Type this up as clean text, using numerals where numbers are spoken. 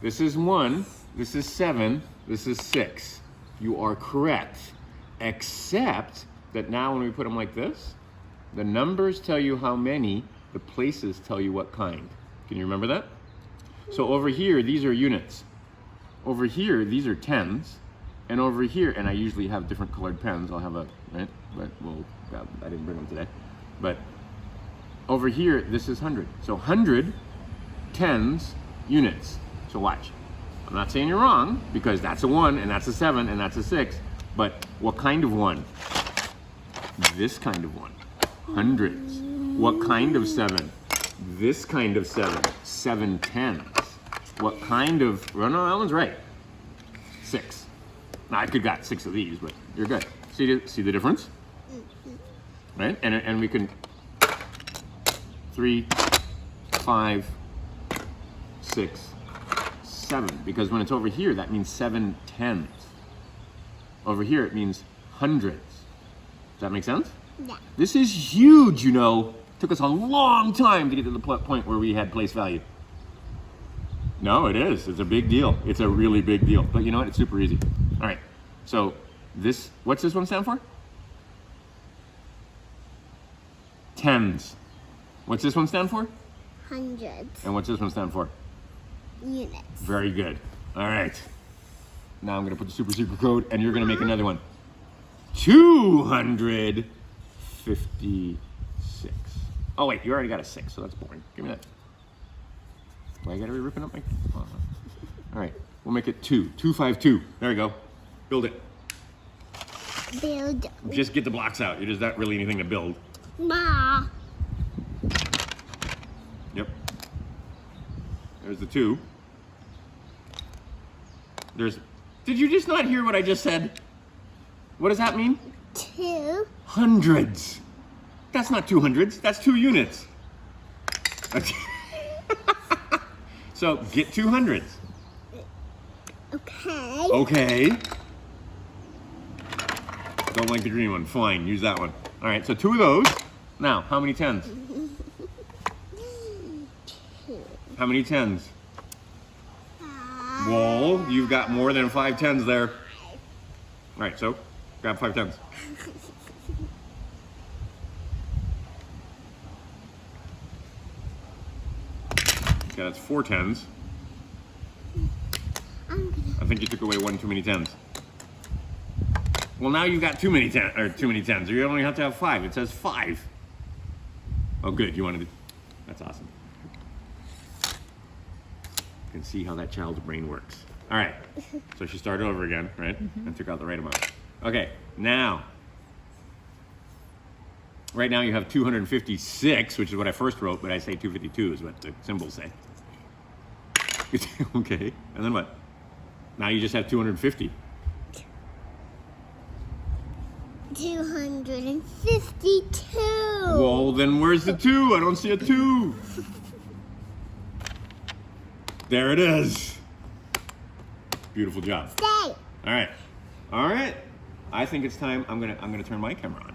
This is 1, this is 7, this is 6. You are correct. Except that now when we put them like this, the numbers tell you how many, the places tell you what kind. Can you remember that? So over here, these are units. Over here, these are tens. And over here, and I usually have different colored pens. I'll have a, right? But, well, I didn't bring them today. But over here, this is 100. So 100, tens, units. So watch. I'm not saying you're wrong, because that's a 1, and that's a 7, and that's a 6. But what kind of 1? This kind of 1. Hundreds. What kind of 7? This kind of 7. 7 tens. What kind of, well, no, that one's right. 6. Now, I could got 6 of these, but you're good. See the difference? Right? And we can 3, 5, 6, 7. Because when it's over here, that means 7 tens. Over here, it means hundreds. Does that make sense? Yeah. This is huge, you know. Took us a long time to get to the point where we had place value. No, it is. It's a big deal. It's a really big deal. But you know what? It's super easy. All right. So this, what's this one stand for? Tens. What's this one stand for? Hundreds. And what's this one stand for? Units. Very good. All right. Now I'm going to put the super secret code, and you're going to make another one. 256. Oh, wait. You already got a 6, so that's boring. Give me that. Why I got to be ripping up my... Oh. All right. We'll make it 2. 252. There we go. Build it. Build. Just get the blocks out. There's not really anything to build. Ma. Yep. There's the 2. There's... Did you just not hear what I just said? What does that mean? 2. Hundreds. That's not 200s. That's 2 units. So get 200s. Okay. Okay. Don't like the green one. Fine. Use that one. All right. So 2 of those. Now, how many 10s? 2. How many 10s? Well, you've got more than 5 10s there. All right. So grab 5 10s. Okay, that's 4 10s. I think you took away 1 too many 10s. Well, now you've got too many 10s. You only have to have 5. It says 5. Oh, good. You wanted to... That's awesome. You can see how that child's brain works. All right. So she started over again, right? And took out the right amount. Okay. Now. Right now you have 256, which is what I first wrote, but I say 252 is what the symbols say. Okay. And then what? Now you just have 250. 252. Well, then where's the 2? I don't see a 2. There it is. Beautiful job. Stay. All right. All right. I think it's time. I'm gonna turn my camera on.